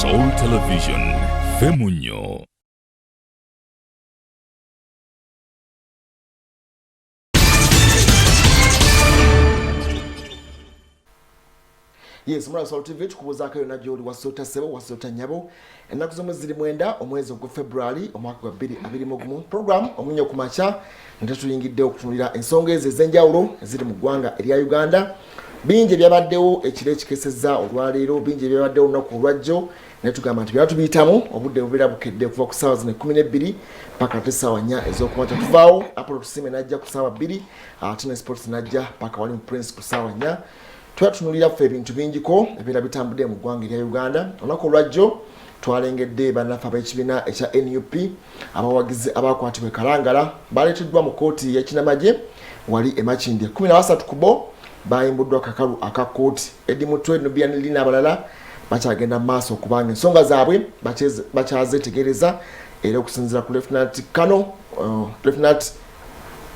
Soul Television, Femunyo. Yes, mwana Soul TV tukubuza akayo na joli wasota sebo wasota nyabo enaku zomwe zili mwenda omwezi gwa February omwaka wa 2021 program omunyo kumacha ntatuyingidde okutunulira ensonga ezenjawulo ziri mu ggwanga erya Uganda binje byabaddewo ekire kikeseza olwaleero binje byabaddewo naku olwajjo ne tugamba nti byatubiyitamu obudde bubera bukedde kuva ku ssaawa 12 paka ssaawa 4 ez'okumakya tuvaawo Apollo Tusime najja ku ssaawa 2 ate ne Sports najja paka wali mu Prince ku ssaawa 4 twatunulira ffe ebintu bingiko ebiera bitambudde mu ggwanga erya Uganda olunaku olwajjo twalengedde bannaffe ab'ekibiina ekya NUP abawagizi abakwatibwa Kalangala baleeteddwa mu kkooti y'Ekinamagye wali emakindye 13 ku bo bayimbuddwa kakalu aka kkooti Eddie Mutwe Nubian Lee n'abalala bakyagenda mu maaso okubanga ensonga zaabwe bakyazetegereza era okusinziira ku Lieutenant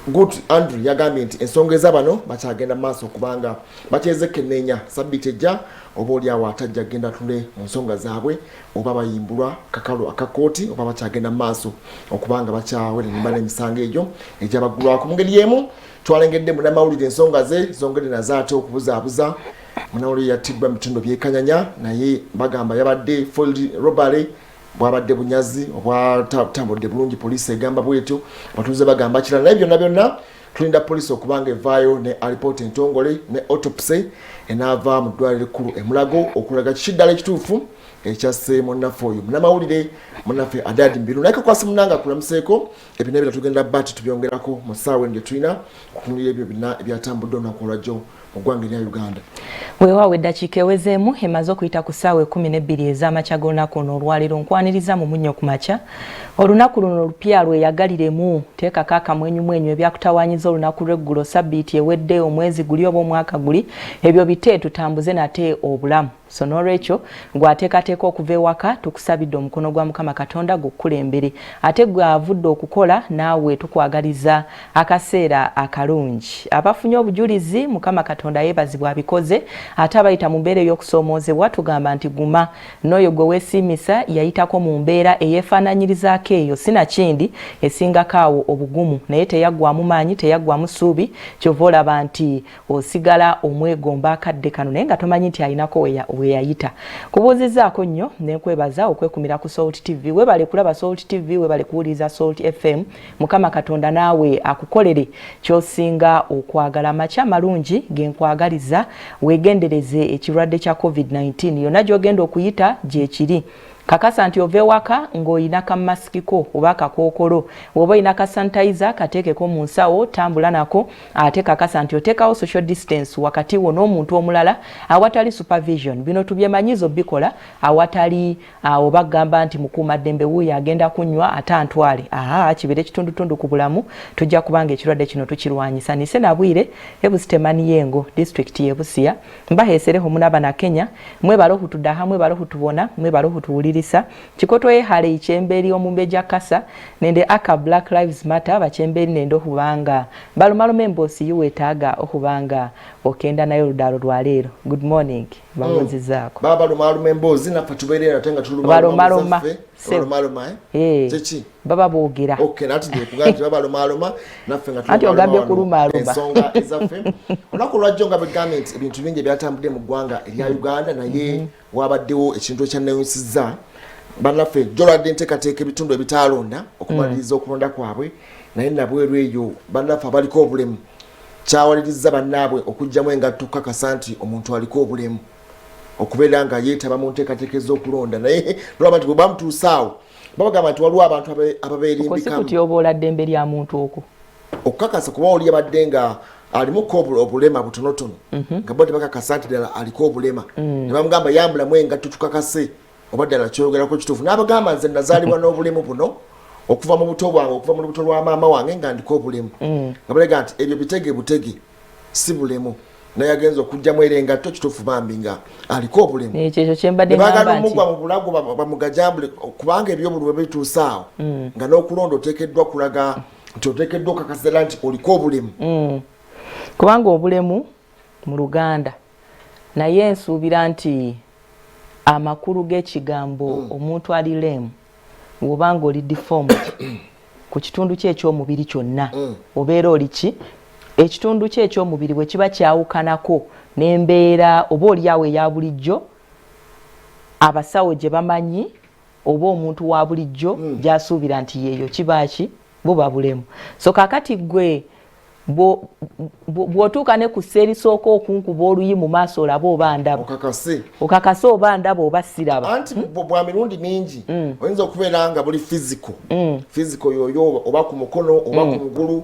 Good Andrew yagambye nti ensonga ez'abano bakyagenda mu maaso okubanga bakyezekenneenya sabbiiti ejja oba olyawo atajja genda tule mu nsonga zaabwe oba bayimbulwa kakalu aka kkooti oba bakyagenda mu maaso okubanga bakyawerenimba n'emisango egyo egyabagulwako mu ngeri y'emu twalengedde munnamawulire ensonga ze zongere nazo ate okubuzaabuza munnamawulire yattiddwa mu bitundu by'Ekanyanya naye bagamba yabadde foiled robbery bwabadde bunyazi obwatambudde bulungi poliisi egamba bwetyo abatuuze bagamba kirala naye byonna tulinda poliisi okubanga evaayo ne alipoota entongole ne autopsy enaava mu ddwaliro ekkulu e Mulago okulaga kiki ddala ekituufu ekyasse munnaffe oyo munnamawulire munnaffe Adadi Mbiru naye kakwasi munnanga akulamuseeko ebyo nebira tugenda bati tubyongerako mu ssaawa gye tulina kutunulira ebyo byonna ebyatambudde olunaku olwajjo mu ggwanga erya Uganda. Weewaawo eddakiika ewezeemu emaze okuyita ku ssaawa 12 ez'amakya g'olunaku luno olwaleero nkwaniriza mu munnyo ku makya olunaku luno olupya lweyagaliremu teekako akamwenyumwenyu ebyakutawaanyiza olunaku lw'eggulo sabbiiti ewedde omwezi guli oba omwaka guli ebyo bite tutambuze nate obulamu so n'olwekyo gwateekateeka okuva ewaka tukusabidde omukono gwa Mukama Katonda gukkulembere ate gwe avudde okukola naawe tukwagaliza akaseera akalungi abafunye obujulizi Mukama Katonda yeebazibwa abikoze ate abayita mu mbeera ey'okusoomoozebwa tugamba nti guma n'oyo gwe weesiimisa yayitako mu mbeera eyeefaananyirizaako eyo sinakindi esingako awo obugumu naye teyaggwamu maanyi teyaggwamu ssuubi kyova olaba nti osigala omwegomba akadde kano naye nga tomanyi nti alinako weyayita kubuuzizaako nnyo nenkwebaza okwekumira ku Salt TV webale kulaba Salt TV webale kuwuliriza Salt FM Mukama Katonda naawe akukolere kyosinga okwagala makya malungi genkwagaliza wegendereze ekirwadde kya COVID-19 yonna gy'ogenda okuyita gyekiri kakasa nti ove waka ng'oyina kamasikiko oba akakookolo oba oyina ka sanitizer kateekeko mu nsawo tambula nako ate kakasa nti oteekawo social distance wakati wo n'omuntu omulala awatali supervision bino tubyemanyizo bikola awatali oba gamba nti mukuumaddembe wuuyo agenda kunywa ate antwale kibeere kitundutundu ku bulamu tujja kubanga ekirwadde kino tukirwanyisa nise nabwire ebustemani yengo district y'Ebusia mbaheesereho munaba na Kenya mwebale okutuddaha mwebale okutubona mwebale okutuwulira Chikoto hale ichemberi omumbeja kasa nende aka Black Lives Matter bachemberi nendo hubanga balumalo membosi yuwetaga ohubanga okenda nayo ludalo lwaleero. Good morning bamuzi zako baba lumalo membozi napatuberera natenga tulumalo zaffe balumalo chechi baba bogira okay nati ndiye kuganti baba lumalo naffe nga ati ogambye kulumalo ensonga ezaffe onako lwajjonga government ebintu bingi byatambudde mu ggwanga erya Uganda naye wabaddewo ekintu ekyanayonsizza bannaffe jolwadde nteekateeka ebitundu ebitalonda okumaliriza okulonda kwabwe naye nabweru eyo bannaffe abaliko obulemu kyawaliriza bannaabwe okugjamu engatto kakasa nti omuntu aliko obulemu okubeera nga yeetaba mu nteekateeka ez'okulonda naye lwaba nti bwe bamutuusaawo babagamba nti waliwo abantu ababeerimbikamu kuti oba oladde embe lya muntu okwo okukakasa kuba oli yabadde nga alimu obulema butonotono nga bo tebakakasa nti ddala aliko obulema ne bamugamba yambulamu engatto tukakase oba ddala kyoyogerako kituufu n'abagamba nze nazaalibwa n'obulemu buno okuva mu buto bwange okuva mu lubuto lwa maama wange nga ndiko obulemu nga balega nti ebyo butege si bulemu naye agenza okujjamu era engatto kituufu bambi nga aliko obulemu ekyo kyembadde ngamba nti omugwa mu bulago bamugajambule kubanga ebyobululu bituusa awo nga n'okulonda oteekeddwa kulaga nti oteekeddwa okakasira nti oliko obulemu kubanga obulemu mu Luganda naye nsuubira nti amakulu g'ekigambo omuntu ali lemu bw'obanga oli deformed ku kitundu kye eky'omubiri kyonna obeera oli ki ekitundu kye eky'omubiri bwe kiba kyawukanako n'embeera oba oliawo eya bulijjo abasawo gye bamanyi oba omuntu wa bulijjo gy'asuubira nti yeeyo kibaki buba bulemu. So kakati gwe bw'otuuka ne ku sseerisooka okunkuba oluyi mu maaso olaba oba ndaba okakase oba ndaba oba siraba anti bwa mirundi mingi oyinza okubeera nga buli physical yoyo oba ku mukono oba ku mugulu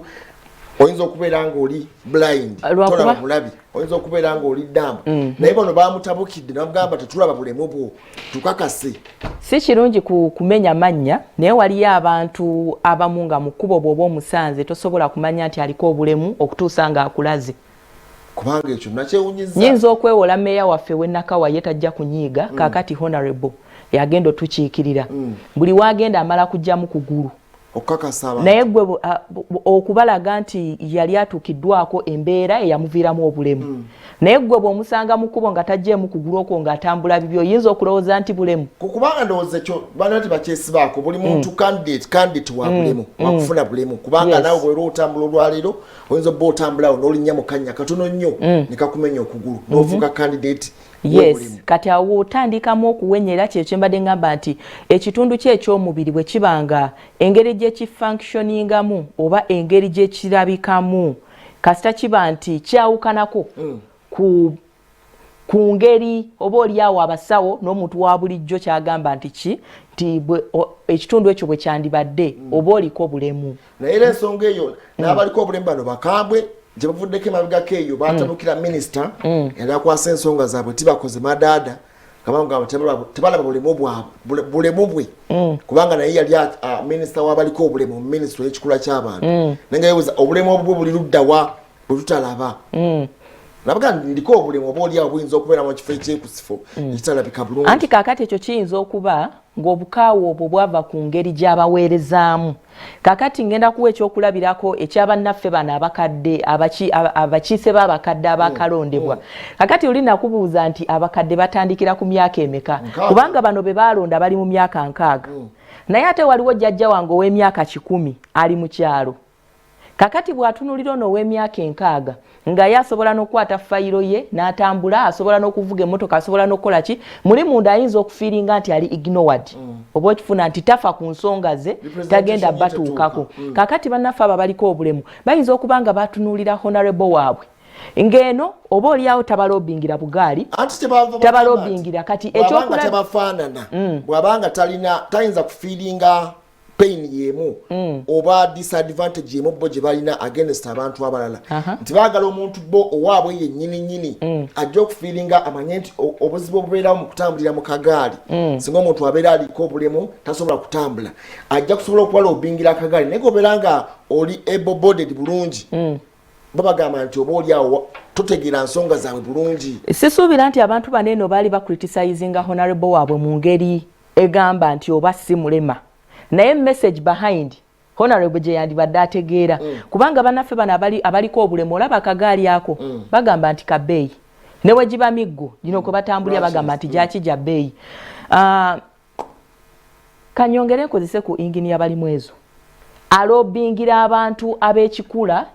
oyinza okubeera nga oli blind tolaba mulabi oyinza okubeera nga oli dambu naye bano bamutabukidde namugamba tetulaba bulemu bwo tukakase. Si kirungi kumenya mannya naye waliyo abantu abamu nga mu kkubo bw'oba omusanze tosobola kumanya nti aliko obulemu okutuusa ng'akulaze kubanga ekyo nakyewunyiza. Nyinza okwewola mmeeya waffe w'Ennakawa ye tajja kunyiiga kaakati honorable yagenda otukiikirira buli waagenda amala kujjamu kugulu naye gwe okubalaga nti yali atuukiddwako embeera eyamuviiramu obulemu naye gwe bw'omusanga mu kkubo nga tajjeemu kugulu okwo ng'atambula bibyo oyinza okulowooza nti bulemu kubanga ndowooza ekyo bana nti bakyesibaako buli muntu candidate wa bulemu wakufuna bulemu kubanga nawe bwera otambula olwaleero oyinza obba otambulawo n'olinnya mu kannya katono nnyo ne kakumenya okugulu n'ofuuka candidate. Yes, kati awo otandikamu okuwenyera kye kyembadde ngamba nti ekitundu kye eky'omubiri bwe kibanga engeri gye kifunctioningamu oba engeri gye kirabikamu kasita kiba nti kyawukanako ku ngeri oba oliawo abasawo n'omuntu wa bulijjo kyagamba nti ekitundu ekyo bwe kyandibadde oba oliko bulemu. Naye era ensonga eyo n'abaliko obulemu bano bakambwe gye bavuddeko emabegako eyo batabukira minisita era akwasa ensonga zaabwe tibakoze madaada kabanga tebalaba bulemu bwe kubanga naye yali minisita w'abaliko obulemu mu minisitule y'ekikula ky'abantu naye nga yebuuza obulemu obwo buli luddawa bwe tutalaba nabaga ndiko obulemu oba oliawo buyinza okubeera mu kifo ekyekusifo ekitalabika bulungi. Anti kaakati ekyo kiyinza okuba ng'obukaawo obwo bwava ku ngeri gy'abaweerezaamu. Kakati ngenda kuwa ekyokulabirako ekyabannaffe bano abakadde abakiise b'abakadde abakalondebwa. Kakati oli nakubuuza nti abakadde batandikira ku myaka emeka kubanga bano be baalonda bali mu myaka 6 naye ate waliwo jjajja wange ow'emyaka 100 ali mu kyalo. Kakati bw'atunulira ono ow'emyaka 6 nga yasobola n'okwata fayiro ye n'atambula asobola n'okuvuga emmotoka asobola n'okukola ki muli munda ayinza okufiiringa nti ali ignored oba okifuna nti tafa ku nsonga ze tagenda batuukako. Kakati bannaffe abo baliko obulemu bayinza okuba nga batunulira honorable waabwe ng'eno oba oliawo tabalobingira bugaali tabalobingira kati ekyokulaba tebafaanana bw'abanga tayinza kufiiringa pain yemu oba disadvantage yemu bo gye balina against abantu abalala nti baagala omuntu bo owaabwe yennyini ajja okufiiringa amanye nti obuzibu obubeerawo mu kutambulira mu kagaali singa omuntu abeera aliko obulemu tasobola kutambula ajja kusobola okuwala obingira akagaali naye gobeera nga oli able bodied bulungi babagamba nti oba oliawo totegeera nsonga zaabwe bulungi. Sisuubira nti abantu baneeno baali bacriticinga honorable waabwe mu ngeri egamba nti oba si mulema naye message behind honorable gye yandibadde ategeera kubanga bannaffe bano abaliko obulemu olaba akagaali ako bagamba nti kabeeyi ne we giba miggo gino kwe batambulira bagamba nti gyakijja bbeeyi. Kanyongere nkozese ku ingini abalimu ezo alobingira abantu ab'ekikula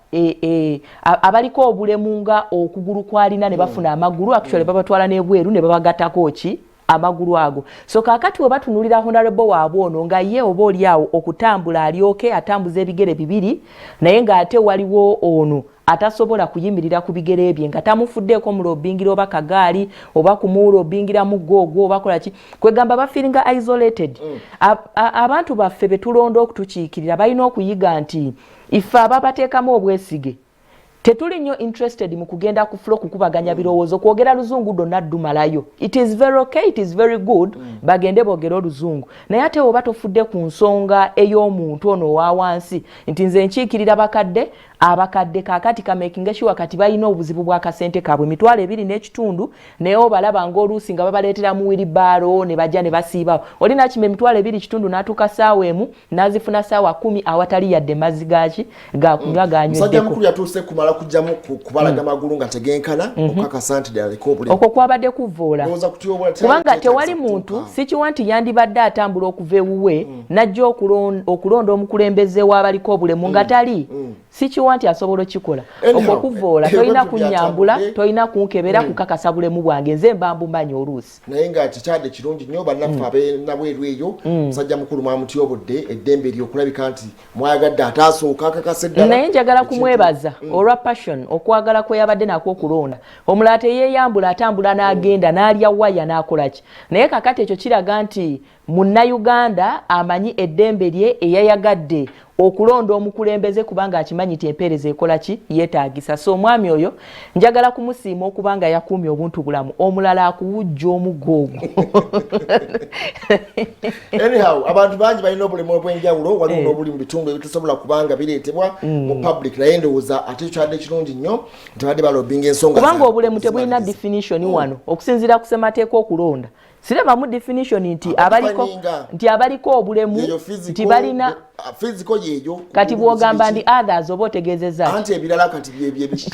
abaliko obulemu nga okugulu kwalina ne bafuna amagulu actually babatwala n'ebweru ne babagattako ki amagulu ago. So kakati we batunulira honorable waabwe ono nga ye oba oliawo okutambula alyoke atambuza ebigere bibiri naye ng'ate waliwo ono atasobola kuyimirira ku bigere bye nga tamufuddeeko mu lobingira oba kagaali oba kumuwula obingira mu googwo oba kola ki kwegamba bafiringa isolated. Abantu baffe betulonda okutukiikirira balina okuyiga nti ife ababateekamu obwesige tetuli nnyo interested mu kugenda ku flow kukubaganya birowoozo kwogera luzungu donna ddumalayo. It is very okay, it is very good bagende boogera oluzungu naye ate oba tofudde ku nsonga ey'omuntu ono owa wansi nti nze nkiikirira bakadde abakadde kakati kamakinga sure kati balina obuzibu bwa kasente kabwe mitwalo 2.5 naye obalaba ng'oluusi nga babaleetera mu wheelbarrow ne bajja ne basiibawo olina kime mitwalo 2.5 n'atuuka ssaawa emu n'azifuna ssaawa 10 awatali yadde mazzi gaki gakunywa ganyweddeko musajja mukulu yatuuse kumala kujjamu kubalaga magulu nga tegenkana okukakasa nti ddala aliko obulemu okwo kwabadde kuvoola kubanga tewali muntu sikiwa nti yandibadde atambula okuva ewuwe najja okulonda omukulembeze w'abaliko obulemu nga tali sikiwa nti asobola okikola okwo kuvoola tolina kunyambula tolina kunkebera kukakasa bulemu bwange nze mbambumanyi oluusi naye nga kikyadde kirungi nnyo bannaffe ab'enabweru eyo musajja mukulu mwamutyobodde eddembe eryokulabika nti mwayagadde ataasooka akakasa eddala naye njagala kumwebaza olwa passion okwagala kwe yabadde nakwo okulonda omulala teyeeyambula atambula n'agenda n'alya waya n'akolaki naye kakati ekyo kiraga nti munnayuganda amanyi eddembe lye eyayagadde okulonda omukulembeze kubanga akimanyi nti empeereza ekola ki yeetaagisa so omwami oyo njagala kumusiima okubanga yakuumye obuntu bulamu omulala akuwujja omuggo ogwo anyhow abantu bangi balina obulemu obw'enjawulo waliwo n'obuli mu bitundu ebitusobola kubanga bireetebwa mu public naye ndowooza ate kyadde kirungi nnyo nti badde balobinga ensonga kubanga obulemu tebulina definition wano okusinziira ku ssemateeka okulonda sireba mu definition nti abaliko obulemu nti balina physical yeyo kati bwogamba ndi others oba otegeezezza anti ebirala kati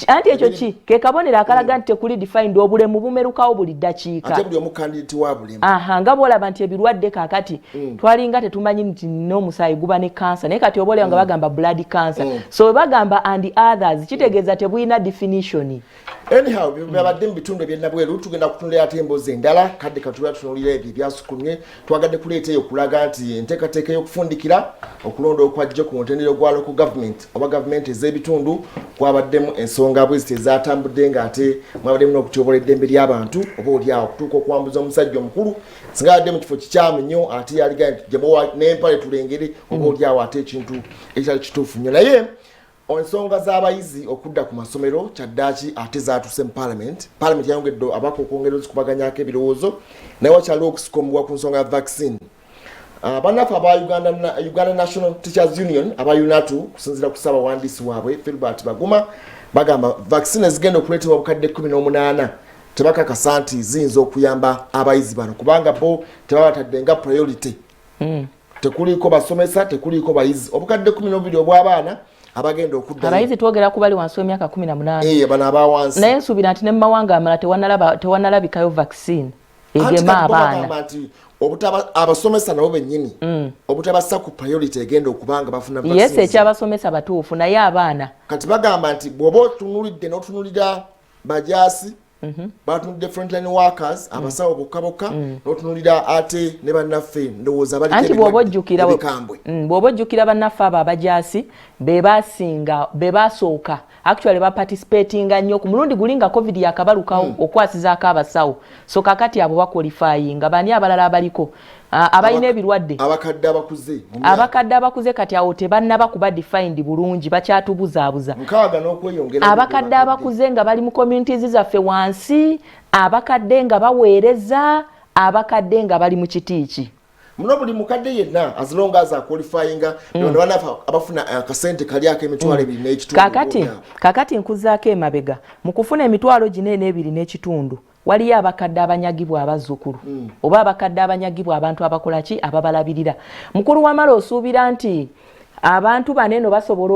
anti ekyo ki ke kabonero akalaga nti tekuli defined obulemu bumerukawo buli ddakiika ate buli omu candidate wa bulemu nga bwolaba nti ebirwadde kakati twalinga tetumanyi nti n'omusaayi guba ne cancer naye kati oba olaba nga bagamba blood cancer so we bagamba and others kitegeeza tebulina definition anyhow byabadde mu bitundu ebyennabweru tugenda kutunulira ate emboozi endala kadde katula tunulira ebyo ebyasukulumye twagadde kuleeta eyo okulaga nti enteekateeka y'okufundikira okulonda okwajjo ku mutendera gwa local government oba gavumenti ez'ebitundu kwabaddemu ensonga bweziti ezatambudde ng'ate mwabaddemu n'okutyobola eddembe ly'abantu oba oliawo okutuuka okwambuza omusajja omukulu singa yadde mu kifo kikyamu nnyo ate yaligaa nti gyemuwa n'empale tulengere oba oliawo ate ekintu ekitali kituufu nnyo naye ensonga z'abayizi okudda ku masomero kyaddaaki ate zaatuse mu parliament yayongedde abaka okwongera okubaganyako ebirowoozo naye wakyaliwo okusikomebwa ku nsonga ya vaccine bannaffe aba Uganda National Teachers Union aba UNATU kusinziira ku ssaabawandiisi waabwe Philbert Baguma bagamba vaccine zigenda okuleetebwa obukadde 18 tebakakasa nti ziyinza okuyamba abayizi bano kubanga bo tebabatadde nga priority tekuliiko basomesa tekuliiko bayizi obukadde 12 obw'abaana abagenda okudda abayizi twogera ku bali wansi w'emyaka 18 bano abawansi naye nsuubira nti ne mu mawanga amala tewannalabikayo vaccine egema abaana abasomesa nabo bennyini obutabassa ku priority egenda okubanga bafuna vaccine yes ekyabasomesa batuufu naye abaana kati bagamba nti bw'oba otunulidde n'otunulira bajaasi batunulidde frontline workers abasawo bokka n'otunulira ate ne bannaffe ndowooza anti bw'oba ojjukira bannaffe abo abajaasi be basooka actually baparticipatinga nnyo ku mulundi guli nga covid yakabalukawo okwasizaako abasawo so kakati abo bakwalifayinga bani abalala abaliko abalina ebirwadde abakadde abakuze kati awo tebannaba kuba defined bulungi bakyatubuzaabuza abakadde abakuze nga bali mu communities zaffe wansi abakadde nga baweereza abakadde nga bali mu kitiiki muno buli mukadde yenna as long as qualifyinga banafa abafuna akasente kali ake emitwalo 2 n'ekitundu kakati nkuzaako emabega mu kufuna emitwalo 4 n'ebiri n'ekitundu waliyo abakadde abanyagibwa abazzukulu oba abakadde abanyagibwa abantu abakolaki ababalabirira mukulu w'amala osuubira nti abantu baneno basobola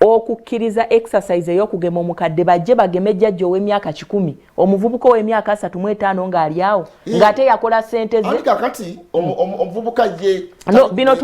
okukkiriza exercise ey'okugema omukadde bajje bageme jjajja ow'emyaka 10 omuvubuka ow'emyaka 35 ng'ali awo ng'ate yakola ssente ze kakati omuvubuka ye bino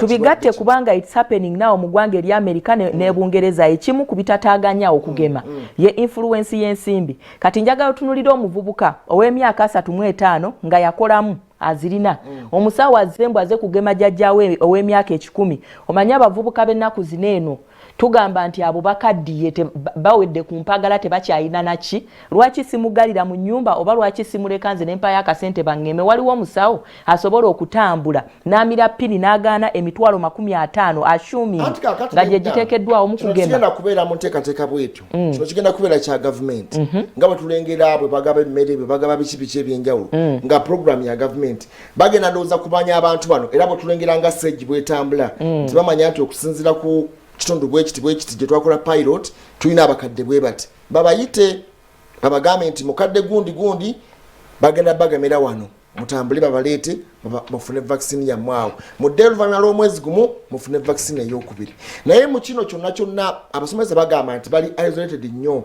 tubigatte kubanga it's happening now mu ggwanga eri Amerika ne Bungereza ekimu ku bitataaganya okugema ye influence y'ensimbi kati njagala otunulira omuvubuka ow'emyaka 35 nga yakolamu azirina omusawo azembwa aze kugema jjajjawe ow'emyaka 10 omanya abavubuka b'ennaku zineeno tugamba nti abo bakaddiye bawedde ku mpagala tebakyayina naki lwaki simugalira mu nnyumba oba lwaki simuleka nze n'empa y'akasente bangeme waliwo omusawo asobola okutambula n'amira pini n'agaana emitwalo 50 ashumi nga gye giteekeddwawo mu kugema kigenda kubeera mu nteekateeka bwetyo kino kigenda kubeera kya gavumenti nga bwe tulengera bwe bagaba emmere bwe bagaba biki ebyenjawulo nga program ya gavumenti bagenda ndowooza kumanya abantu bano era bwe tulengera nga sseegi bwetambula tebamanya nti okusinziira ku kitundu bwe kiti gye twakola pilot tulina abakadde bwe bati babayite babagambe nti mukadde gundi bagenda bagemera wano mutambule babaleete mufune vaccine ya mwawo mudde oluvannyuma lw'omwezi gumu mufune vaccine ey'okubiri naye mu kino kyonna abasomesa bagamba nti bali isolated nnyo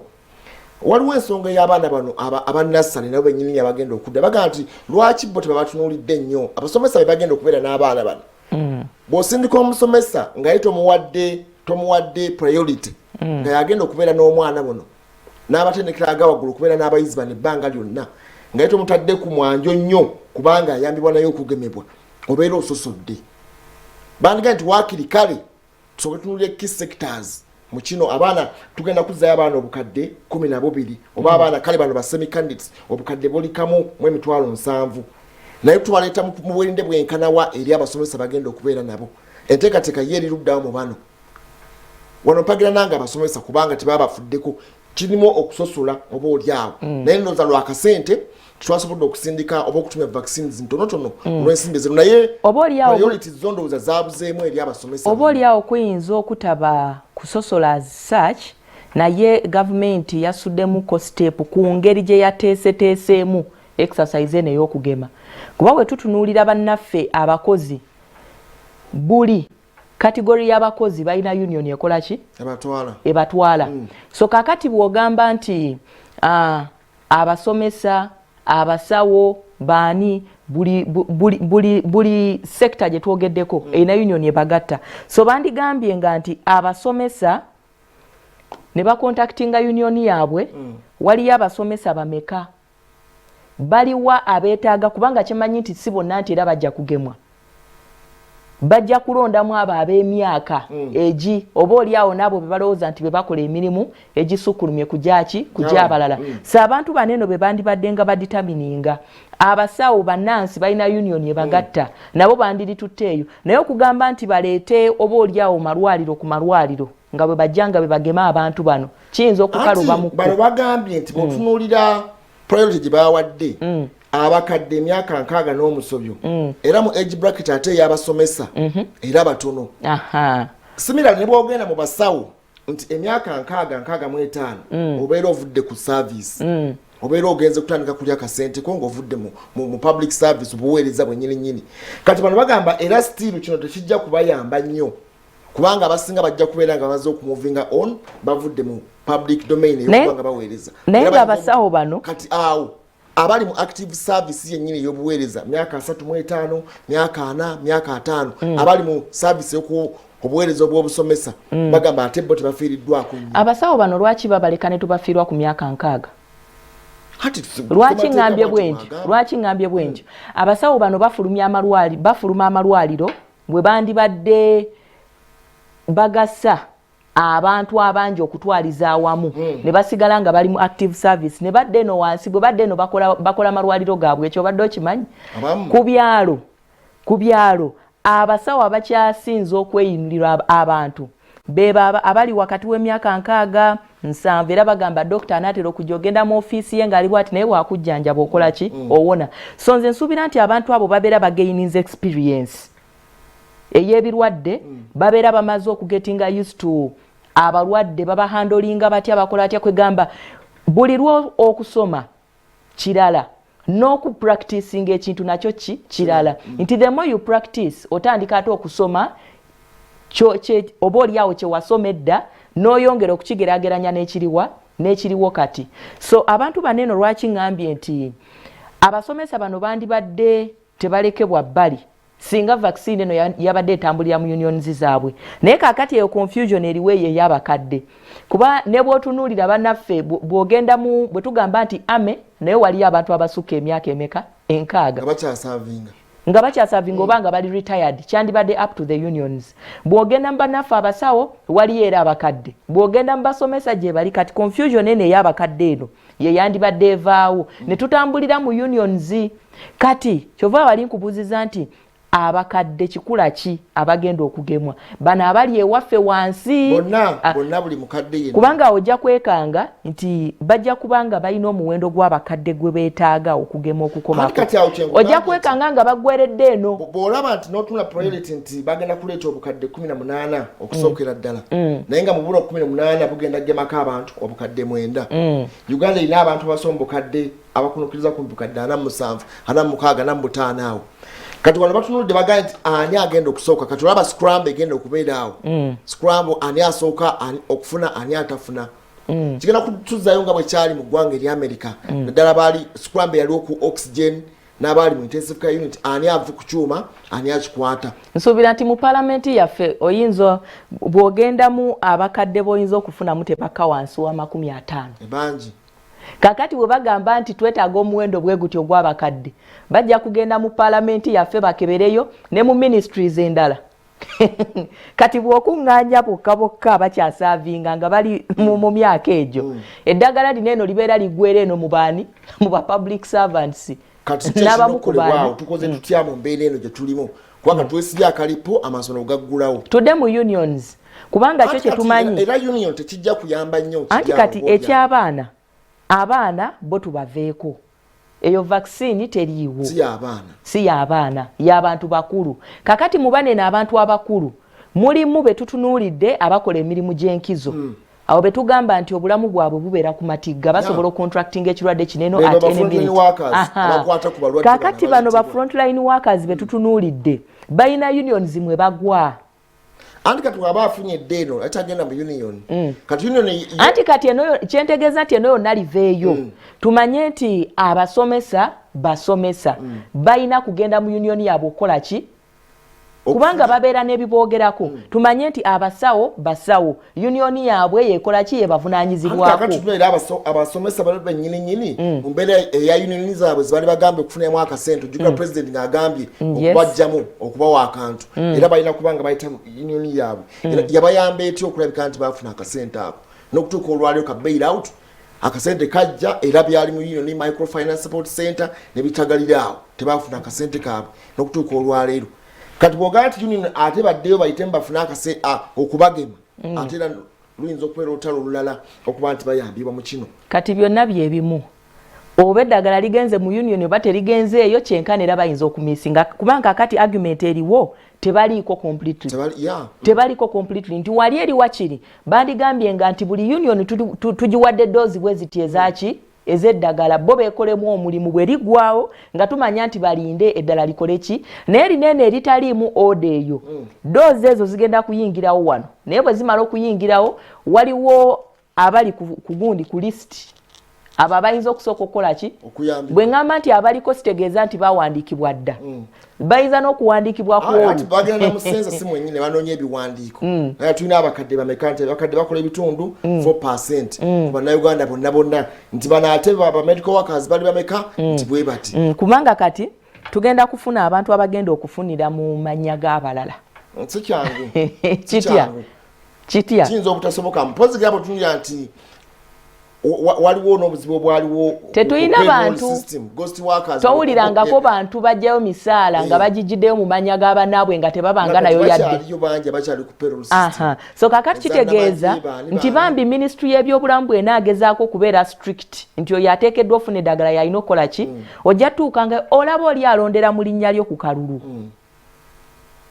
waliwo ensonga y'abaana bano abanassale nabo bennyini abagenda okudda bagamba nti lwaki bo tebabatunuulidde nnyo abasomesa be bagenda okubeera n'abaana bano bw'osindika omusomesa nga ye tomuwadde priority nga yagenda okubeera n'omwana buno n'abatendekera agawaggulu okubeera n'abayizi bano ebbanga lyonna nga ye tomutadde ku mwanjo nnyo kubanga ayambibwa naye okugemebwa obeera ososodde bandiga nti waakiri kale tusobola tunuulira key sectors mu kino abaana tugenda kuzzayo abaana obukadde 12 oba abaana kale bano ba semi candidates obukadde buli kamu mu 7,000 naye tubaleeta mu bwerinde bwenkanawa eri abasomesa bagenda okubeera nabo enteekateeka ye eriruddawo mu bano wano mpagira nange abasomesa kubanga tebaba bafuddeko kirimu okusosola oba olyawo naye ndowooza lwakasente twasobodde okusindika oba okutuma vaccines ntonotono olw'ensimbi ezo naye priorities zondowooza zaabuzeemu eri abasomesa oba olyawo kuyinza okutaba kusosola as such naye gavumenti yasuddemuko step ku ngeri gye yateeseteeseemu exercise eno ey'okugema kuba bwe tutunuulira bannaffe abakozi buli kategori y'abakozi balina union ekola ki ebatwala so kakati bw'ogamba nti abasomesa abasawo baani buli sector gye twogeddeko erina union ebagatta so bandigambye nga nti abasomesa ne bakontaktinga union yaabwe waliyo abasomesa bameka baliwa abeetaaga kubanga kimanyi nti si bonna nti era bajja kugemwa bajja kulondamu abo ab'emyaka egi oba oliawo n'abo be balowooza nti be bakola emirimu egisukkulumye kujya abalala so abantu baneno be bandibadde nga baditamininga abasawo bannansi balina union ebagatta nabo bandiritutteeyo naye okugamba nti baleete oba oliawo malwaliro ku malwaliro nga bwe bajja nga be bagema abantu bano kiyinza okukalubamukko bano bagambye nti bw'otunuulira priority gye bawadde abakadde emyaka 6 n'omusobyo era mu age bracket ate y'abasomesa era batono similar ne bwogenda mu basawo nti emyaka 65 obeera ovudde ku service obeera ogenze kutandika kulya kasente ko ng'ovudde mu public service obuweereza bwennyini kati bano bagamba era still kino tekijja kubayamba nnyo kubanga abasinga bajja kubeera nga baze okumuvinga on bavudde mu public domain ey'okubanga baweereza naye abasawo bano kati awo abali mu active service yennyini ey'obuweereza myaka 35 myaka 4 myaka 5 abali mu service obuweereza obw'obusomesa bagamba ate bo tebafiiriddwako nnyo abasawo bano lwaki babaleka ne tubafiirwa ku myaka 6 lwaki ngambye bwentyo abasawo bano bafuluma amalwaliro bwe bandibadde bagasa abantu abangi okutwaliza awamu ne basigala nga bali mu active service ne badde eno wansi bwe badde eno bakola amalwaliro gaabwe ekyo badde okimanyi ku byalo abasawo abakyasinze okweyinulira abantu beba abali wakati w'emyaka 6 7 era bagamba dokita anaatera okujja ogenda mu ofiisi ye ng'ali bwati naye wakujjanjaba okola ki owona so nze nsuubira nti abantu abo babeera bagaininze experience ey'ebirwadde babeera bamaze okugetinga used to abalwadde babahandolinga batya bakola atya kwegamba buli lwo okusoma kirala n'okupracticing ekintu nakyo kirala nti the more you practice otandika ate okusoma oba oliawo kyewasoma edda n'oyongera okukigeraageranya n'ekiriwo kati so abantu baneno lwaki ngambye nti abasomesa bano bandibadde tebalekebwa bbali singa vaccine eno yabadde etambulira mu unions zaabwe naye kakati eyo confusion eriwe ye y'abakadde kuba ne bw'otunuulira bannaffe bw'ogenda bwe tugamba nti ame naye waliyo abantu abasukka emyaka emeka 6 nga bakyasavinga oba nga bali retired kyandibadde up to the unions bw'ogenda mu bannaffe abasawo waliyo era abakadde bw'ogenda mu basomesa gye bali kati confusion eno ey'abakadde eno ye yandibadde evaawo ne tutambulira mu unions kati kyova wali nkubuuziza nti abakadde kikula ki abagenda okugemwa bano abali ewaffe wansi bonna buli mukadde yenna kubanga ojja kwekanga nti bajja kubanga balina omuwendo gw'abakadde gwe beetaaga okugema okukomako ojja kwekanga nga baggweredde eno bw'olaba nti n'otuna priority nti bagenda kuleeta obukadde 18 okusookera ddala naye nga mu bulo 18 bugenda kugemako abantu obukadde 9 Uganda erina abantu abasoma bukadde abakunukiriza ku bukadde 47 46 45 awo kati wano batunulidde bagamba nti ani agenda okusooka kati olaba scramble egenda okubeera awo scramble ani asooka okufuna ani atafuna kigenda kutuzzayo nga bwe kyali mu ggwanga eri America naddala baali scramble yaliwo ku oxygen n'abaali mu intensive care unit ani ave ku kyuma ani akikwata nsuubira nti mu palamenti yaffe oyinza bw'ogendamu abakadde b'oyinza okufunamu tebaka wansi wa 50 ebangi kakati bwe bagamba nti twetaaga omuwendo bwe gutyo gw'abakadde bajja kugenda mu palamenti yaffe bakebereyo ne mu ministries endala kati bw'okuŋŋaanya bokka bakyasaavinga nga bali mu myaka egyo eddagala lino eno libeera liggweera eno mu baani mu ba public servants n'abamu ku baani tukoze tutya mu mbeera eno gye tulimu kubanga twesibye akalipo amasomero gaggulawo tudde mu unions kubanga kyo kye tumanyi era union tekijja kuyamba nnyo anti kati eky'abaana abaana bo tubaveeko eyo vaccine teriiwo si y'abaana y'abantu bakulu kakati mu banene abantu abakulu mulimu be tutunuulidde abakola emirimu gy'enkizo awo be tugamba nti obulamu bwabwe bubeera ku matigga basobola ocontracting ekirwadde kineno kakati bano ba frontline workers be tutunuulidde balina unions mwe bagwa anti kati waba afunye eddeeno atagenda mu union kati union anti kati eno kyentegeeza nti eno yonna liveeyo tumanye nti abasomesa basomesa balina kugenda mu union yaabwe okukola ki kubanga babeera n'ebiboogerako tumanye nti abasawo basawo union yaabwe yekola ki yebavunaanyizibwako abasomesa bali bennyini mu mbeera eya union zaabwe zibali bagambe okufunamu akasente ojjukira president ng'agambye okubajjamu okubawa akantu era balina kubanga bayita union yaabwe yabayamba etya okulabika nti bafuna akasente ako n'okutuuka olwaliro ka bail out akasente kajja era byali mu union microfinance support center ne bitagalira awo tebafuna akasente kaabwe n'okutuuka olwaleero kati bw'ogamba nti union ate baddeyo bayite mbafuna okubagema ate era luyinza okubeera olutalo olulala okuba nti bayambibwa mu kino kati byonna byebimu oba eddagala ligenze mu union oba terigenzeeyo kyenkana era bayinza okumisinga kubanga kati argument eriwo tebaliiko completely nti wali eri wakiri bandigambye nga nti buli union tugiwadde doozi bwe ziti ezaki ez'eddagala bo beekolemu omulimu bwe liggwawo nga tumanya nti balinde eddala likole ki naye linene eritaliimu oda eyo doozi ezo zigenda kuyingirawo wano naye bwe zimala okuyingirawo waliwo abali ku gundi ku lisiti abo abayinza okusooka okukola ki bwe ŋŋamba nti abaliko sitegeeza nti bawandiikibwa dda bayinza n'okuwandiikibwa kuati bagenda mu sensa si mwennyini banoonya ebiwandiiko naye tulina abakadde bameka nti abakadde bakola ebitundu 4% ku bannayuganda bonna nti bano ate medical workers bali bameka nti bwe bati kubanga kati tugenda kufuna abantu abagenda okufunira mu mannya g'abalala si kyangu kitya kiyinza obutasoboka mpozi gabo tunira nti waliwo n'obuzibu obwaliwo tetulina bantu towulirangako bantu bajjayo misaala nga bagijjiddeyo mu mannya g'abanaabwe nga tebabanga nayo yadde so kakati kitegeeza nti bambi minisitule y'ebyobulamu bw'enaagezaako okubeera strict nti oyo ateekeddwa ofuna eddagala yalina okukola ki ojja tuuka nga olaba oli alondera mu linnya lyo ku kalulu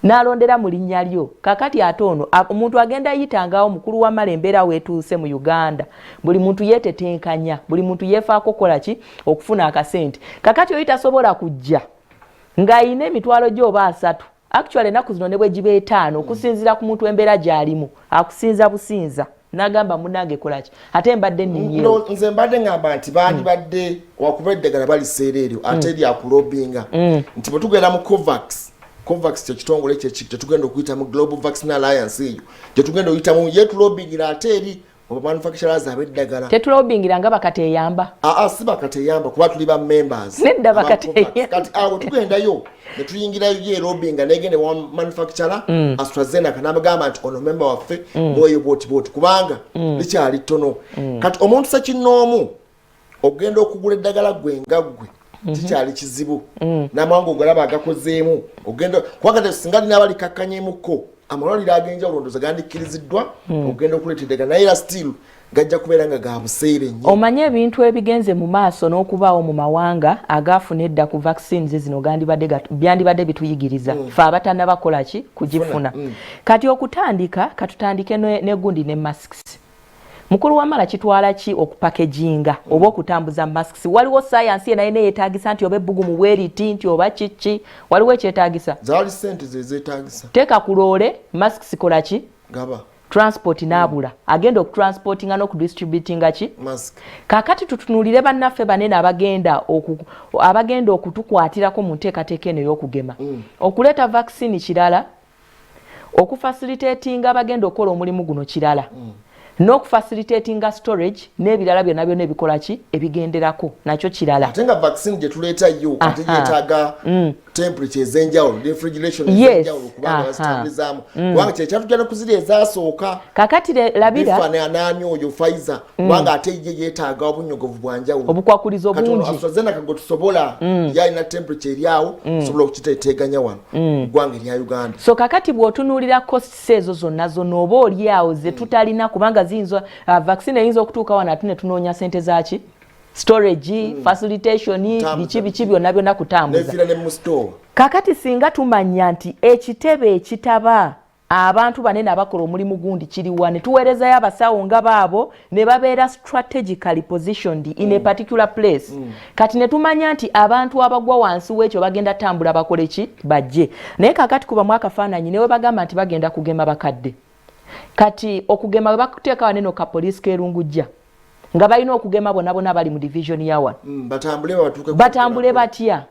n'alondera mu linnya lyo kakati ate ono omuntu agenda yitangawo mukulu wa mala embeera weetuuse mu Uganda buli muntu yeetetenkanya buli muntu yeefaako kola ki okufuna akasente kakati oyo tasobola kujja ng'ayina emitwalo gy'oba 3 actually ennaku zino ne bwe giba 5 okusinziira ku muntu embeera gy'alimu akusinza businza n'agamba munnange kola ki ate mbadde nninyeewo nze mbadde ngamba nti bandibadde wakuba eddagala baliseera eryo ate lyakulobinga nti bwe tugenda mu COVAX kyekitongole kyetugenda okuyita mu Global Vaccine Alliance eyo kyetugenda oyitamu yetulobingira ate eri oba manufacturers ab'eddagala tetulobingira nga bakateyamba si bakateyamba kuba tuli ba members nedda bakateyamba kati awo tugendayo ne tuyingirayo yerobinga negende wa manufacturer AstraZeneca n'abagamba nti ono member waffe mwoyo boti kubanga likyali ttono kati omuntu sekinnoomu ogenda okugula eddagala gwe nga gwe kikyali kizibu n'amangu ogolaba agakozeemu ogenda kubanga singa lina abali kakkanyeemuko amalwaliro ag'enjawulo ndowooza gandikkiriziddwa ogenda okuleeteddeeka naye era still gajja kubeera nga ga buseere nnyo. Omanye ebintu ebigenze mu maaso n'okubaawo mu mawanga agaafuna edda ku vaccines zino byandibadde bituyigiriza fe abatannabakola ki kugifuna. Kati okutandika katutandike ne gundi ne masks. Mukulu wa mala kitwala ki okupackaging oba okutambuza masks. Waliwo science naye neyeetagisa nti oba ebbugumu bweriti nti oba kiki waliwo ekyetaagisa. Zaali ssente zezeetaagisa. Teeka kuloole masks kola ki? Gaba. Transport nabula agenda okutransportinga n'okudistributinga ki mask. Kakati tutunulire bannaffe banene abagenda okutukwatirako mu nteekateeka eno y'okugema okuleeta vaccine kirala okufacilitatinga abagenda okukola omulimu guno kirala n'okufacilitatinga storage n'ebirala byonna byonna ebikola ki ebigenderako nakyo kirala. Ate nga vaccine gye tuleeta yo ate yeetaaga temperature ez'enjawulo refrigeration ez'enjawulo kubanga bazitambulizaamu kubanga kye kyatujja ne kuziri ezaasooka kakati labira bifaananaani oyo Pfizer kubanga ate ye yeetaaga obunyogovu bwa njawulo obukwakulizo bungi AstraZeneca gwe tusobola yalina temperature eri awo sobola okukiteeteganya wano eggwanga erya Uganda. So kakati bw'otunuulira costs ezo zonna oba oli awo ze tutalina kubanga ziyinza vaccine eyinza okutuuka wano ate ne tunoonya ssente zaaki storage facilitation biki byonna kutambuza. Kakati singa tumanya nti ekitebe ekitaba abantu banene abakola omulimu gundi kiriwa ne tuweerezayo abasawo nga baabo ne babeera strategically positioned in a particular place. Kati ne tumanya nti abantu abagwa wansi w'ekyo bagenda tambula bakole ki bajje. Naye kakati kuba mwakafaananyi newe bagamba nti bagenda kugema bakadde. Kati okugema bakuteeka waneno ka police kerungujja nga balina okugema bonna bali mu division ya wano batambule batya.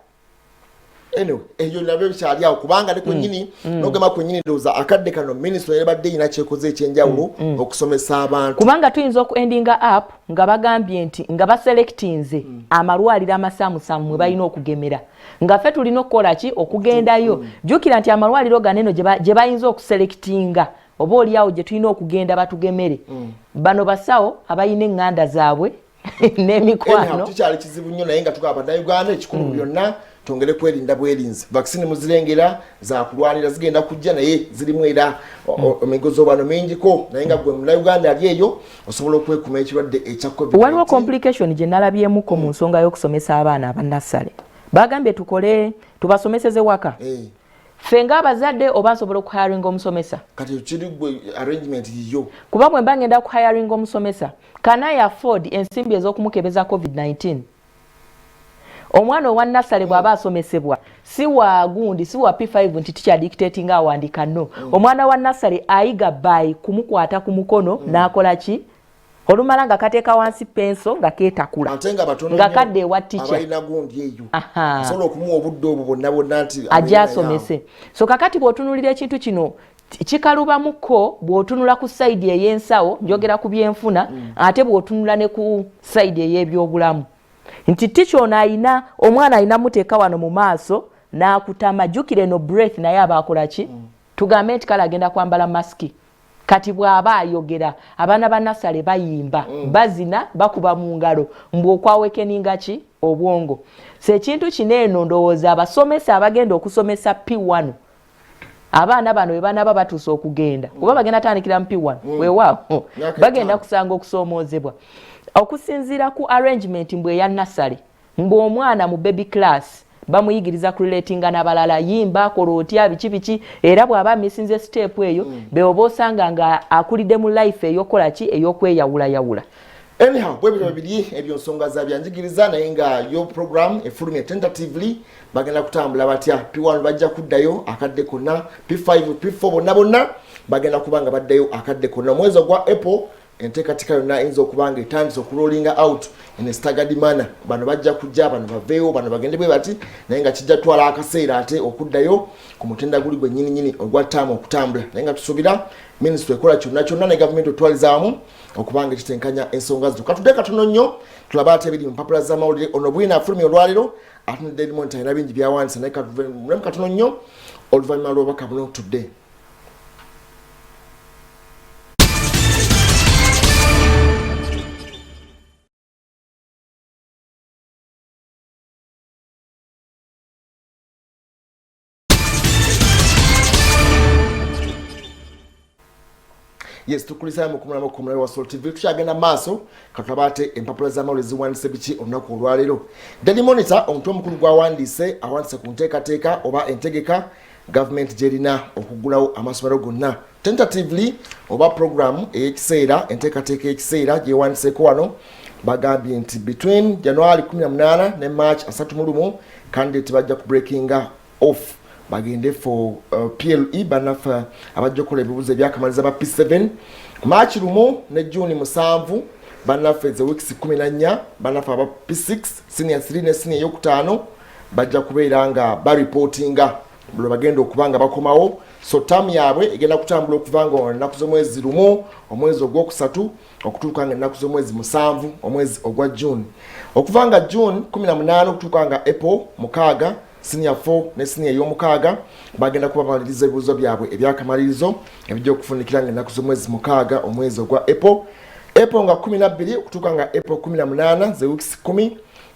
Anyway, eyo nabyo bikyali awo kubanga ne kwennyini n'ogema kwennyini ndowooza akadde kano minisitule yabadde yina kyekoze ekyenjawulo okusomesa abantu kubanga tuyinza okuendinga up nga bagambye nti nga baselectinze amalwaliro amasaamusaamu mwe balina okugemera nga ffe tulina okukola ki okugendayo. Jjukira nti amalwaliro ganeno gye bayinza okuselectinga oba oliawo gye tulina okugenda batugemere bano basawo abayina eŋŋanda zaabwe n'emikwano kikyali kizibu nnyo naye nga tugamba bannayuganda ekikulu byonna tongere kwerinda bwerinzi. Vaccine muzirengera za kulwanira zigenda kujja naye zirimu era emigozoobano mingiko naye nga gwe munnayuganda ali eyo osobola okwekuma ekirwadde ekya COVID-19. Waliwo complication gye nalabyemuko mu nsonga y'okusomesa abaana abannassale bagambye tukole tubasomeseze waka ffe ng'abazadde oba nsobola okuhiringa omusomesa kati kiri gwe arrangement yiyo kuba bwe mba ngenda okuhiringa omusomesa can I afford ensimbi ez'okumukebeza COVID-19? Omwana owa nassale bw'aba asomesebwa si wa gundi si wa P5 nti teacher dictating awandika no. Omwana wa nassale ayiga by kumukwata ku mukono n'akola ki olumala nga kateeka wansi penso nga keetakula nga kadde ewa teacher abalina gundi eyo sobola okumuwa obudde obwo bonna nti ajja asomese. So kakati bw'otunuulira ekintu kino kikalubamuko bw'otunula ku side ey'ensawo njogera ku byenfuna ate bw'otunula ne ku side ey'ebyobulamu nti teacher ono ayina omwana ayina muteeka wano mu maaso n'akutama jjukire no breath naye aba akola ki tugambe nti kale agenda kwambala masiki kati bw'aba ayogera abaana ba nassale bayimba bazina bakuba mu ngalo mbw okwawekeninga ki obwongo. So ekintu kino eno ndowooza abasomesa abagenda okusomesa P1 abaana bano we banaaba batuuse okugenda kuba bagenda tandikira mu P1 weewaawo bagenda kusanga okusoomoozebwa okusinziira ku arrangement mbwe eya nassale ng'omwana mu baby class bamuyigiriza kurelatinga n'abalala yimba kola otya biki era bw'aba misinze step eyo beoba osanga nga akulidde mu life ey'okola ki ey'okweyawulayawula. Anyhow, bwebyo babiri ebyo nsonga za byanjigiriza naye nga yo program efulumye tentatively bagenda kutambula batya P1 bajja kuddayo akadde konna P5 P4 bonna bagenda kubanga baddayo akadde konna omwezi gwa April enteekateeka yonna ayinza okubanga etandise okuloolinga out in a staggered manner. Bano bajja kujja bano baveewo bano bagende bwe bati naye nga kijja twala akaseera ate okuddayo ku mutenda guli gwe nnyini ogwa ttaamu okutambula naye nga tusuubira minisitule ekola kyonna ne gavumenti otwalizaamu okubanga ekitenkanya ensonga zino. Katudde katono nnyo tulaba ate ebiri mu mpapula z'amawulire ono bwina afulumya olwaliro ate ne Daily Monitor alina bingi byawandiisa naye katudde katono nnyo oluvannyuma lw'obubaka buno tudde. yes tukulisa mu kumula wa Soul TV tukyagenda maaso katulabate empapula z'amawulire ziwandiise biki olunaku olwaleero. Daily Monitor omutwe omukulu gw'awandiise awandiise ku nteekateeka oba entegeka government gyerina okugulawo amasomero gonna tentatively oba program ekiseera enteekateeka ekiseera gyewandiiseeko wano bagambye nti between January 18 ne March 31 candidate bajja ku breakinga off bagende for PLE banafa abajja okukola ebibuuzo ebyakamaliza ba P7 March 1 ne June 7 banafa ze weeks 14 banafa aba P6 senior 3 ne senior 5 bajja kubeera nga ba reportinga bwe bagenda okubanga bakomawo so tam yaabwe egenda kutambula okuvanga ennaku z'omwezi 1 omwezi ogwokusatu okutuuka nga ennaku z'omwezi 7 omwezi ogwa June okuvanga June 18 okutuuka nga April 6 senior 4 ne senior y'omukaaga bagenda kubamaliriza ebibuuzo byabwe ebyakamalirizo ebijja okufunikira nga ennaku z'omwezi 6 omwezi ogwa April nga 12 okutuuka nga April 18 ze weeks 10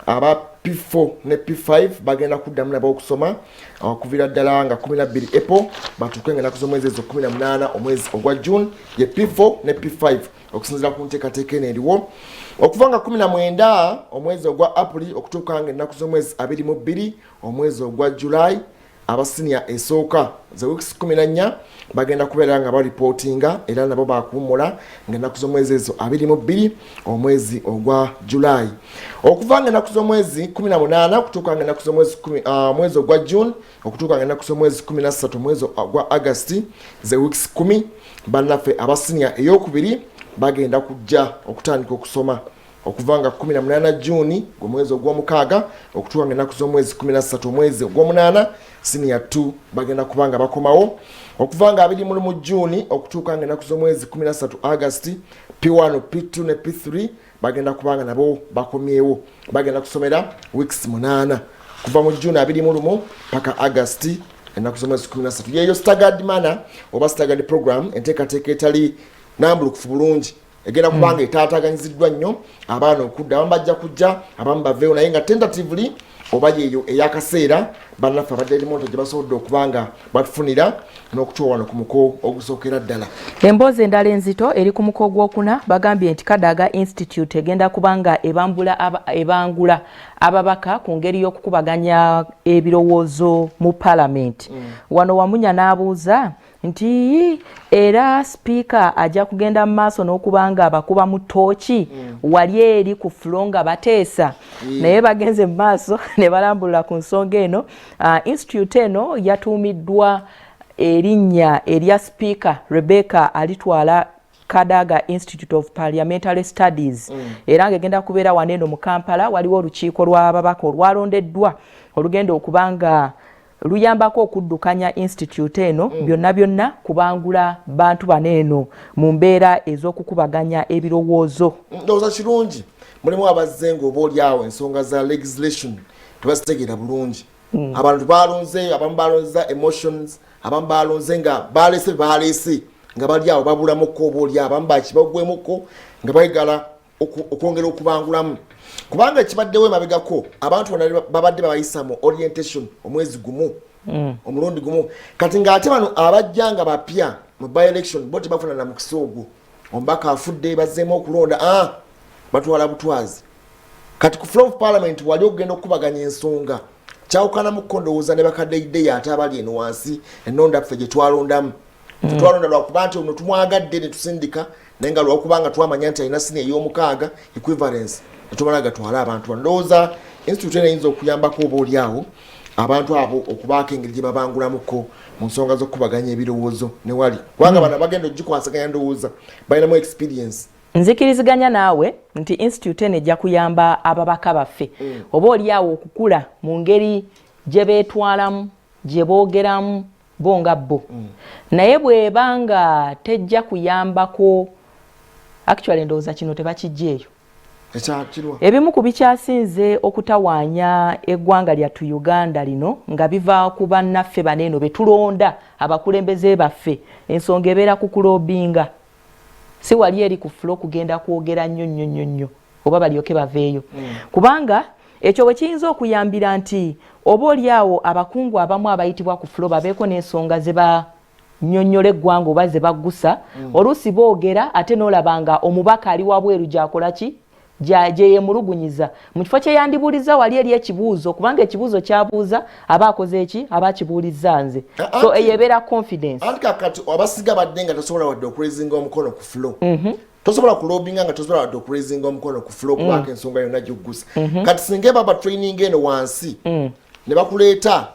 aba P4 ne P5 bagenda kuddamu nabo okusoma okuvira ddala nga 12 April batuuke nga ennaku z'omwezi ezo 18 omwezi ogwa June ye P4 ne P5 okusinziira ku nteekateeka eno eriwo okuva nga 19 omwezi ogwa April okutuuka nga ennaku z'omwezi 22 omwezi ogwa July abasinia esooka ze weeks 14 bagenda kubeera nga baripotinga era nabo bakuwummula nga ennaku z'omwezi ezo 22 omwezi ogwa July okuva nga ennaku z'omwezi 18 okutuuka nga ennaku z'omwezi mwezi ogwa June okutuuka nga ennaku z'omwezi 13 omwezi ogwa August ze weeks 10 bannaffe abasinia ey'okubiri bagenda kujja okutandika okusoma okuva nga 18 June omwezi ogw'omukaaga okutuuka nga ennaku z'omwezi 13 omwezi ogw'omunaana senior 2 bagenda kubanga bakomawo okuva nga 21 June okutuuka nga ennaku z'omwezi 13 August P1 P2 ne P3 bagenda kubanga nabo bakomyewo bagenda kusomera weeks 8 kuva mu June 21 paka August ennaku z'omwezi 13 yeyo staggered manner oba staggered program enteekateeka etali nambulukufu bulungi egenda kubanga etaataganyiziddwa nnyo abaana okudda abamu bajja kujja abamu baveewo naye nga tentatively oba yeeyo eyakaseera bannaffe aba Daily Monitor gye basobodde okubanga batufunira n'okutuwa wano ku muko ogusookera ddala. Emboozi endala enzito eri ku muko ogwokuna bagambye nti Kadaga Institute egenda kubanga ebangula ababaka ku ngeri y'okukubaganya ebirowoozo mu Parliament. Wano Wamunya n'abuuza nti era speaker ajja kugenda mu maaso n'okubanga abakuba mu ttooki wali eri ku floor nga bateesa naye bagenze mu maaso ne balambulula ku nsonga eno. Institute eno yatuumiddwa erinnya erya speaker Rebecca alitwala Kadaga Institute of Parliamentary Studies era ng'egenda kubeera waneeno mu Kampala waliwo olukiiko lw'ababaka olwalondeddwa olugenda okubanga luyambako okuddukanya institute eno byonna kubangula bantu baneeno mu mbeera ez'okukubaganya ebirowoozo. Ndowooza kirungi mulimu abazze ng'obaolyawo ensonga za legislation tebazitegeera bulungi. Abantu balonze abamu balonza emotions abamu balonze nga balese nga bali awo babulamuko obaolyawo abamu bakibagwemuko nga bayagala okwongera okubangulamu kubanga ekibaddewo emabegako abantu babadde babayisa mu orientation omwezi gumu omulundi gumu kati ng'ate bano abajja nga bapya mu by-election bo tebafuna na mukisa ogwo omubaka afudde bazzeemu okulonda batwala butwazi kati ku floor of parliament wali okugenda okukubaganya ensonga kyawukanamuko ndowooza ne bakaddeyideyo ate abali eno wansi ennonda ffe gye twalondamu twalonda lwakuba nti ono tumwagadde ne tusindika naye nga lwakubanga twamanya nti alina sini ey'omukaaga equivalence netumala gatwala abantu ndowooza institute eno eyinza okuyambako obaolyawo abantu abo okubaako engeri gye babangulamuko mu nsonga z'okukubaganya ebirowoozo ne wali kubanga bano bagenda ogikwasaganya ndowooza balinamu experience. Nzikiriziganya naawe nti institute eno ejja kuyamba ababaka baffe oba olyawo okukula mu ngeri gye beetwalamu gye boogeramu bo nga bo naye bw'ebanga tejja kuyambako actually ndowooza kino tebakijjeeyo ebimu ku bikyasinze okutawaanya eggwanga lyattu Uganda lino nga biva ku bannaffe baneeno betulonda abakulembeze baffe ensonga ebeera ku kulobinga si wali eri ku floor kugenda kwogera nnyo oba balyoke baveeyo kubanga ekyo bwe kiyinza okuyambira nti oba olyawo abakungu abamu abayitibwa ku floor babeeko n'ensonga nnyonnyola eggwanga oba ze baggusa oluusi boogera ate n'olabanga omubaka ali wabweru gy'akola ki gye yemulugunyiza mu kifo kye yandibuuliza wali eri ekibuuzo kubanga ekibuuzo kyabuuza aba akoze eki aba akibuulizza nze so eyo ebeera confidence anti kakati abasiga badde nga tosobola wadde okurezinga omukono ku flow tosobola kulobinga nga tosobola wadde okurezinga omukono ku flow kubanga ensonga yonna gyoggusa kati singa baba training eno wansi ne bakuleeta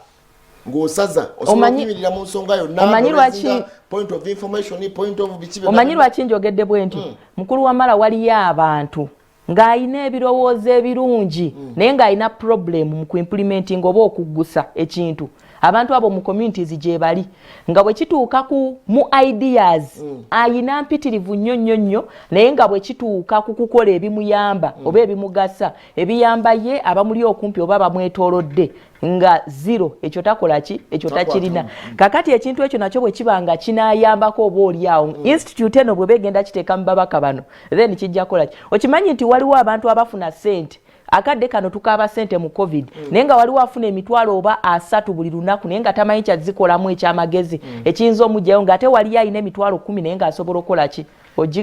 ng'osaza osobola okuyimirira mu nsonga yonna point of information point of bikibe omanyi lwaki njogedde bwe nti mukulu wa mala waliyo abantu ng'ayina ebirowoozo ebirungi naye ng'ayina problem mu kuimplementing oba okuggusa ekintu abantu abo mu communities gye bali nga bwe kituuka mu ideas ayina mpitirivu nnyo naye nga bwe kituuka ku kukola ebimuyamba oba ebimugasa ebiyamba ye abamuli okumpi oba bamwetoolodde nga zero ekyo takola ki ekyo takirina kakati ekintu ekyo nakyo bwe kibanga kinaayambako oba oliawo institute eno bwe begenda kiteeka mu babaka bano then kijja kola ki okimanyi nti waliwo abantu abafuna ssente akadde kano tukaaba ssente mu covid naye nga waliwo afuna emitwalo oba 3 buli lunaku naye nga tamanyi kyazikolamu ekyamagezi ekiyinza omugyayo ng'ate wali ayina emitwalo 10 naye ng'asobola okukola ki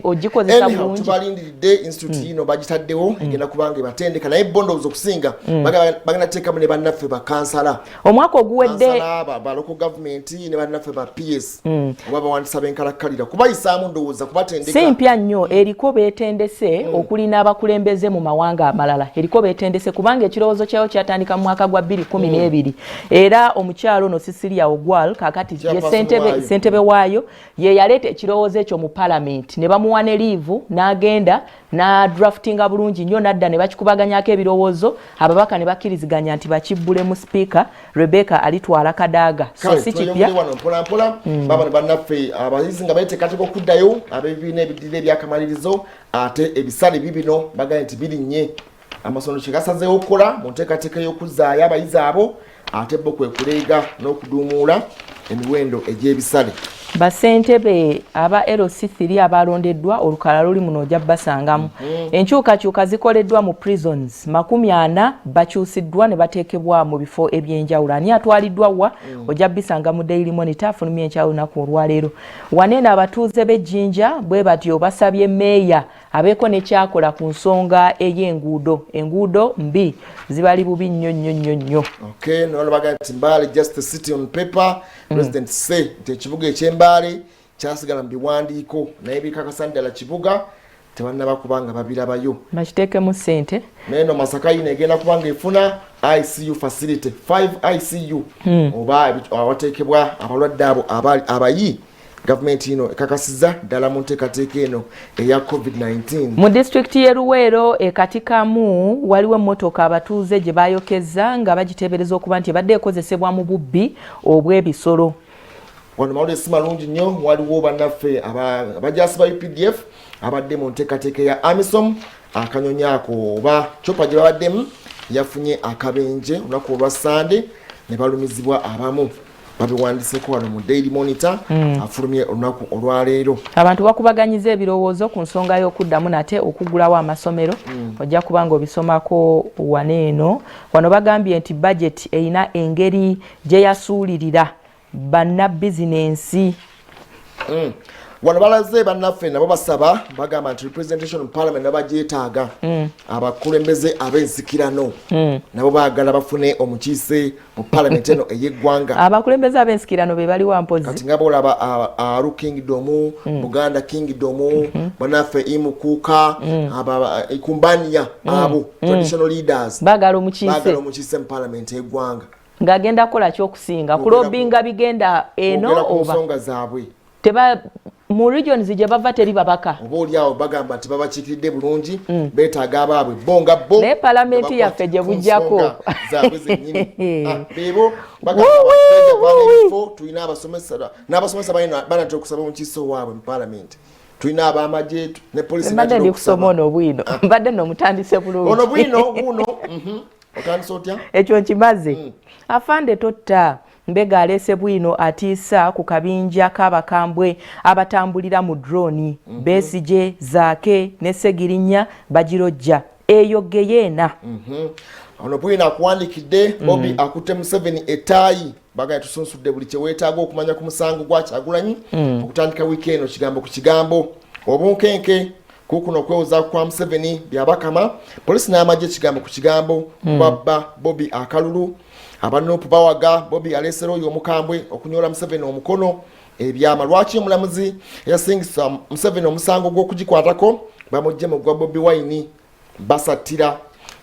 ogikozesa bulungi tubalindiridde institute yino bagitaddewo egenda kubanga ebatendeka naye bondowooza okusinga bagenda teekamu ne bannaffe bakansala omwaka oguwedde ba local government ne bannaffe ba PS oba bawandisa b'enkalakkalira kubayisaamu ndowooza kubatendeka si mpya nnyo eriko beetendese okulina abakulembeze mu mawanga amalala eriko beetendese kubanga ekirowoozo kyayo kyatandika mu mwaka gwa 2012 era omukyalo ono Cecilia Ogwal kakati ssentebe waayo ye yaleeta ekirowoozo ekyo mu parliament ne bamuwa ne leave n'agenda na draftinga bulungi nnyo nadda ne bakikubaganyako ebirowoozo ababaka ne bakkiriziganya nti bakibbule mu speaker Rebecca alitwala kadaaga so si kipya mpolampola baba ne bannaffe abayizi nga beeteekateeka okuddayo ab'ebibiina ebiddirira ebyakamalirizo ate ebisale bibino bagambye nti birinnye amasomero kye gasazeewo okukola mu nteekateeka y'okuzzaayo abayizi abo ate bo kwe kuleega n'okuduumuula emiwendo egy'ebisale basentebe aba LC3 abalondeddwa olukala luli muno ojja basangamu enkyukakyuka zikoleddwa mu prisons 40 bakyusiddwa ne bateekebwa mu bifo ebyenjawulo ani atwaliddwa wa ojja bisanga mu Daily Monitor afulumya enkyawulo naku olwaleero wanene abatuuze b'Ejjinja bwe batyo basabye meeya abeeko ne kyakola ku nsonga enguudo mbi zibali bubi nnyo okay no baga Mbale just the city on paper president say nti ekibuga eky'Embale kyasigala mu biwandiiko naye bikakasa ddala kibuga tebannaba kubanga babirabayo bakiteeke mu ssente neno Masaka yino egenda kubanga efuna ICU facility 5 ICU oba awateekebwa abalwadde abo abayi government ino ekakasiza ddala mu nteekateeka eno eya COVID-19 mu district y'e Luweero ekatikamu waliwo emmotoka abatuuze gye baayokeza nga bagiteebereza okuba nti ebadde ekozesebwa mu bubbi obw'ebisolo wano mawulire si malungi nnyo waliwo bannaffe abajasi ba UPDF abadde mu nteekateeka ya AMISOM akanyonyaako oba copa gye babaddemu yafunye akabenje olunaku olwa Sande ne balumizibwa abamu babiwandiseko wano mu Daily Monitor afulumye olunaku olwaleero abantu bakubaganyiza ebirowoozo ku nsonga y'okuddamu nate okuggulawo amasomero ojja kubanga obisomako waneeno wano bagambye nti budget erina engeri gye yasuulirira bannabizinensi wano balaze bannaffe nabo basaba bagamba nti representation in parliament nabagyetaaga abakulembeze ab'ensikirano nabo baagala bafune omukiise mu parliament eno ey'eggwanga abakulembeze ab'ensikirano be baliwo mpozi kati nga boolaba Aru Kingdom Buganda Kingdom bannaffe Imukuuka Kumbania abo traditional leaders baagala omukiise mu parliament ey'eggwanga ng'agenda kukola ky'okusinga kulobinga bigenda eno oba nsonga zaabwe teba mu regions gye bava teri babaka oba oliawo bagamba nti babakiikiridde bulungi beetaaga abaabwe bonga bo naye palamenti yaffe gye bujjako zaabwe zennyini beebo bagamba tulina abasomesa n'abasomesa banatera okusaba omukiiso waabwe mu palamenti tulina ab'amagye ne polisi mbadde ndi kusoma ono bwino mbadde nno mutandise bulungi ono buno otandise otya ekyo nkimaze afande totta mbega alese bwino atiisa ku kabinja k'abakambwe abatambulira mu drone Besigye Zaake ne Segirinya Bagirojja eyo geyeena ono bwina akuwandikidde Bobby akutte Museveni etaayi bagaya tusunsudde buli kyeweetaaga okumanya ku musango gwa Kyagulanyi okutandika wiiki eno kigambo ku kigambo obunkenke kukuno okwewoza kwa Museveni byabakama polisi n'amagye kigambo ku kigambo kubabba Bobby akalulu abanupu bawaga Bobby alesero oyo omukambwe okunyola Museveni omukono ebyama lwaki omulamuzi yasingisa Museveni omusango gw'okugikwatako bamujje mu gwa Bobi Wine basatira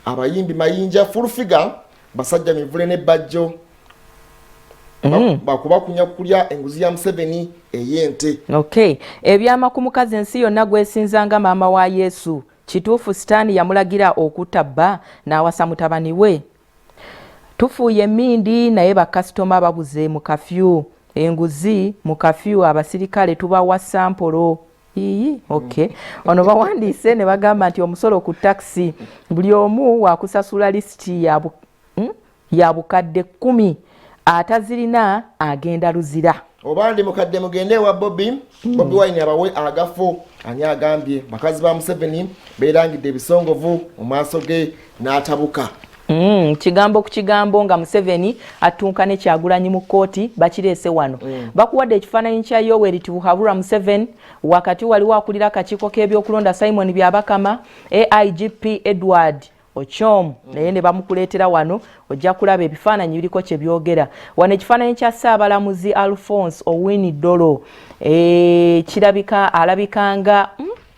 abayimbi mayinja full figure basajja mivule ne bajjo bakuba kunya kulya enguzi ya Museveni eyente. Okay, ebyama ku mukazi ensi yonna gwesinzanga maama wa Yesu kituufu Sitaani yamulagira okutabba n'awasa mutabani we. Tufuuye Mindi naye bakasitoma babuze mu kafyu enguzi mu kafyu abasirikale tubawa sampolo. Okay. Ono bawandiise ne bagamba nti omusolo ku taxi buli omu wakusasula lisiti ya bukadde 10 atazirina agenda luzira. Obandi mukadde mugende wa Bobby Wine abawe agafo ani agambye bakazi ba Museveni beerangidde ebisongovu mu maaso ge n'atabuka. Kigambo ku kigambo nga Museveni atunka ne Kyagulanyi mu kooti bakireese wano. Bakuwadde ekifaananyi kya Yoweri Tibuhaburwa Museveni wakati waliwo akulira akakiiko k'ebyokulonda Simon Byabakama AIGP Edward Ochom naye ne bamukuleetera wano ojja kulaba ebifaananyi biriko kye byogera. Wano ekifaananyi kya Ssaabalamuzi Alphonse Owini Dolo kirabika alabikanga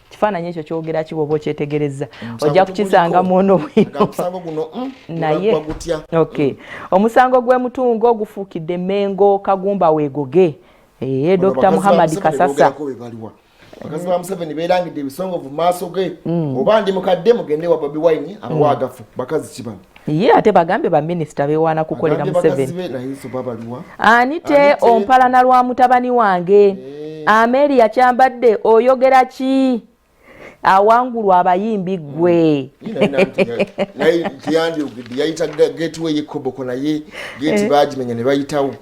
kifaananyi ekyo kyogera kibobo kyetegereza ojja kukisanga muno bwino naye okay omusango gw'emutungo gufuukidde Mengo Kagumba Weegoge Dr. Muhammad Kasasa bakazi ba Museveni beerangidde ebisongovu mu maaso ge obandi mukadde mugende wa Bobi Wine abawagafu bakazi kibano ye ate bagambe ba minisita beewaana kukolera Museveni anite ompalana lwa mutabani wange Ameri yakyambadde oyogera ki awangulwa abayimbi gwe naye kiyandi ugidi yayita gateway ekoboko naye geti bagimenya ne bayitawo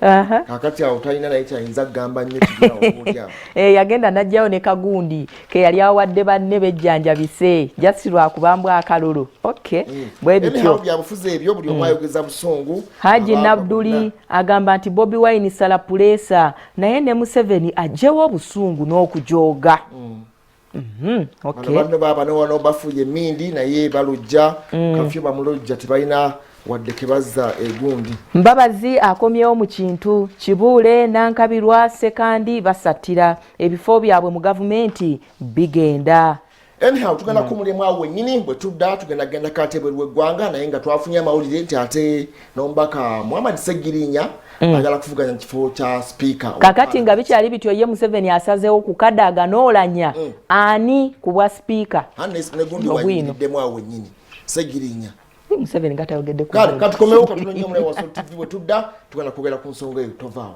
kakati awo talina naye kyayinza kugamba nnyo kigira okulya yagenda najjayo ne Kagundi ke yali awadde banne bejjanjabise just lwakubambwa akalulu okay bwe bityo byabufuzi ebyo buli omu ayogeza busungu Haji Nabduli agamba nti Bobi Wine salapulesa naye ne Museveni ajjewo obusungu n'okujooga. Okay. Bano baba no bafuye Mindi naye balujja kafyu bamulujja tebalina wadde kebaza egundi. Mbabazi akomyewo mu kintu Kibuule Nankabirwa sekandi basatira ebifo byabwe mu gavumenti bigenda. Anyhow tugenda kumulemu awo nyini bwe tudda tugenda genda katebwe gwanga naye nga twafunye amawulire nti ate nombaka Muhammad Segirinya agala kuvuganya kifo cha speaker kakati nga bikyali bityo ye Museveni asazeewo kukadaga n'olanya ani kubwa speaker Hannes negundi wayidemu awo nyini Segirinya Museveni gatayogedde kati komewo katunonye mule wa TV bwe tudda tugenda kugera ku nsonga eyo tovaawo.